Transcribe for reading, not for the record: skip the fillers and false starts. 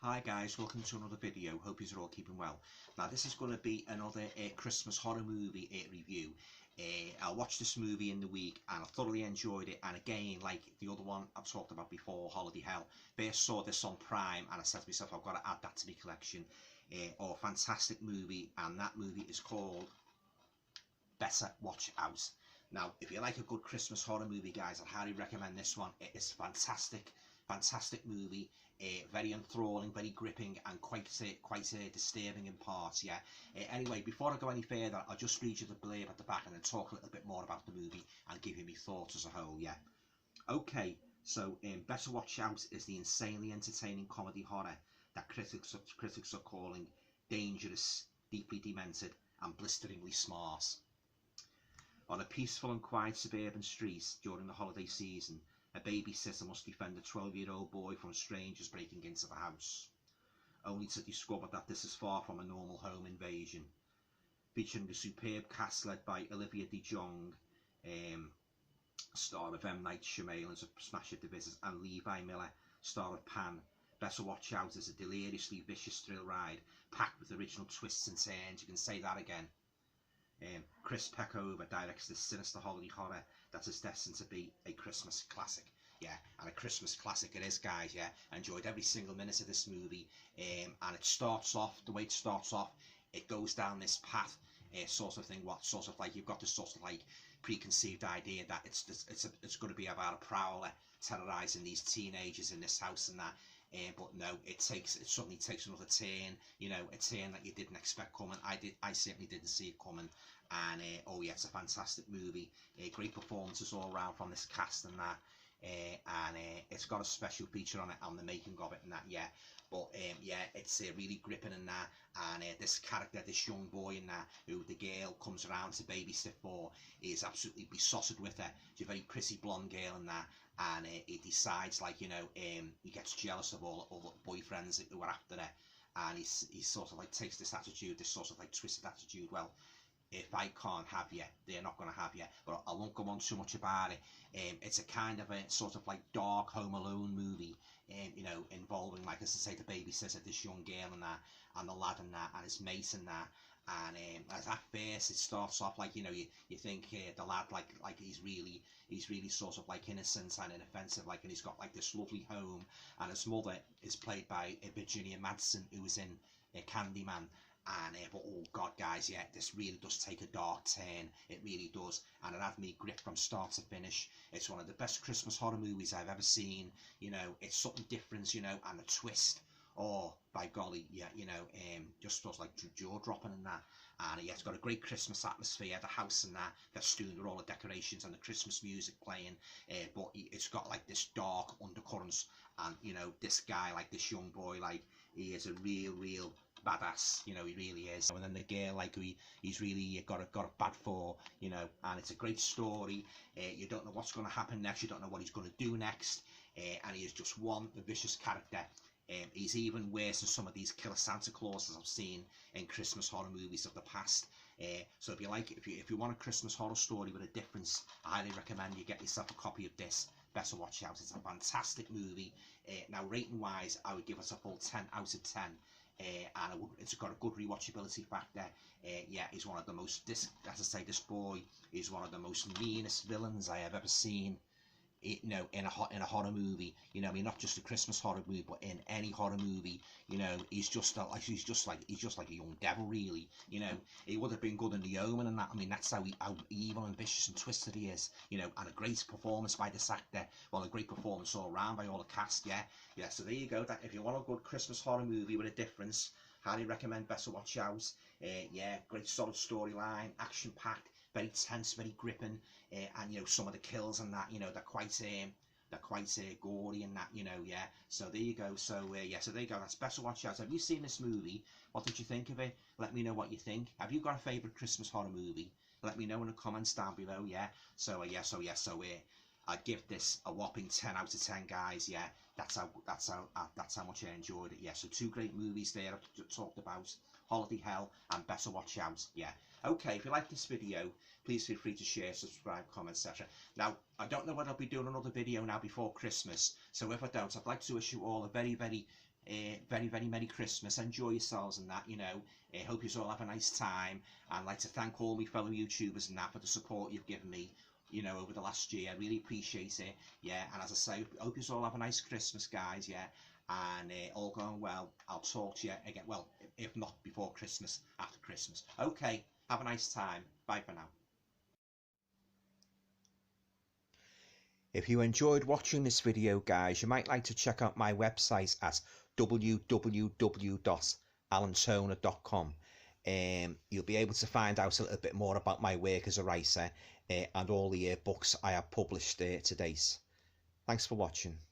Hi guys, welcome to another video. Hope you're all keeping well. Now this is going to be another Christmas horror movie review. I watched this movie in the week and I thoroughly enjoyed it, and again, like the other one I've talked about before, Holiday Hell, first saw this on Prime and I said to myself, I've got to add that to my collection. Fantastic movie, and that movie is called Better Watch Out. Now, if you like a good Christmas horror movie, guys, I highly recommend this one. It is fantastic, fantastic movie. Very enthralling, very gripping, and quite disturbing in parts. Yeah. Anyway, before I go any further, I'll just read you the blurb at the back and then talk a little bit more about the movie and give you my thoughts as a whole. Yeah. Okay. So, Better Watch Out is the insanely entertaining comedy horror that critics are calling dangerous, deeply demented, and blisteringly smart. On a peaceful and quiet suburban street during the holiday season, a babysitter must defend a 12-year-old boy from strangers breaking into the house, only to discover that this is far from a normal home invasion. Featuring a superb cast led by Olivia de Jong, star of M. Night Shyamalan as a smash hit visitors, and Levi Miller, star of Pan. Better Watch Out is a deliriously vicious thrill ride, packed with original twists and turns. You can say that again. Chris Peckover directs this sinister holiday horror that is destined to be a Christmas classic. Yeah, and a Christmas classic it is, guys. Yeah, I enjoyed every single minute of this movie. And it starts off, the way it starts off, it goes down this path, sort of thing. What sort of like you've got this sort of like preconceived idea that it's going to be about a prowler terrorizing these teenagers in this house and that. But no, it suddenly takes another turn, you know, a turn that you didn't expect coming. I certainly didn't see it coming. And oh yeah, it's a fantastic movie. Great performances all around from this cast and that. It's got a special feature on it, on the making of it and that. Yeah, but yeah, it's really gripping and that. And this character, this young boy and that, who the girl comes around to babysit for, is absolutely besotted with her. She's a very pretty blonde girl and that. And he decides, like, you know, he gets jealous of all the boyfriends who are after her, and he sort of like takes this attitude, this sort of like twisted attitude. Well, if I can't have you, they're not going to have you. But I won't go on too much about it. It's a kind of a sort of like dark Home Alone movie, you know, involving, like, as I say, the babysitter, this young girl and that, and the lad and that, and his mate and that. And at first it starts off like, you know, you think the lad like he's really sort of like innocent and inoffensive, like, and he's got like this lovely home, and his mother is played by Virginia Madsen, who was in Candyman. And but oh god, guys, yeah, this really does take a dark turn. It really does, and it had me gripped from start to finish. It's one of the best Christmas horror movies I've ever seen. You know, it's something different, you know, and a twist. Oh, by golly, yeah, you know, just sort of like jaw-dropping and that. And yeah, it's got a great Christmas atmosphere, the house and that, festooned with all the decorations and the Christmas music playing. But it's got like this dark undercurrents, and you know, this guy, like this young boy, like, he is a real badass, you know, he really is. And then the girl, like, who he's really got a bad for, you know, and it's a great story. You don't know what's going to happen next, you don't know what he's going to do next, and he is just one vicious character. He's even worse than some of these killer Santa Clauses I've seen in Christmas horror movies of the past. So if you want a Christmas horror story with a difference, I highly recommend you get yourself a copy of this. Better Watch Out. It's a fantastic movie. Now, rating wise, I would give it a full 10 out of 10. And it's got a good rewatchability factor. Yeah, he's one of the most, as I say, this boy is one of the most meanest villains I have ever seen. You know, in a horror movie, you know, I mean, not just a Christmas horror movie, but in any horror movie, you know, he's just like a young devil, really. You know, he would have been good in The Omen and that. I mean, that's how evil and vicious and twisted he is. You know, and a great performance by this actor. Well, a great performance all around by all the cast. Yeah, yeah. So there you go. That if you want a good Christmas horror movie with a difference, highly recommend Better Watch Out. Yeah, great solid storyline, action packed, very tense, very gripping, and you know, some of the kills and that, you know, they're quite gory and that, you know. Yeah, so there you go. So yeah, so there you go. That's Better Watch Out. Have you seen this movie? What did you think of it? Let me know what you think. Have you got a favourite Christmas horror movie? Let me know in the comments down below. Yeah. So I'd give this a whopping 10 out of 10, guys. Yeah, that's how much I enjoyed it. Yeah, so two great movies there I've talked about: Holiday Hell and Better Watch Out. Yeah. Okay, if you like this video, please feel free to share, subscribe, comment, etc. Now, I don't know whether I'll be doing another video now before Christmas, so if I don't, I'd like to wish you all a very very, very Merry Christmas. Enjoy yourselves and that, you know. Hope you all have a nice time. And I'd like to thank all my fellow YouTubers and that for the support you've given me, you know, over the last year. I really appreciate it. Yeah, and as I say, hope you all have a nice Christmas, guys. Yeah, and all going well. I'll talk to you again. Well, if not before Christmas, after Christmas. Okay, have a nice time. Bye for now. If you enjoyed watching this video, guys, you might like to check out my website at www.alantoner.com. You'll be able to find out a little bit more about my work as a writer and all the books I have published to date. Thanks for watching.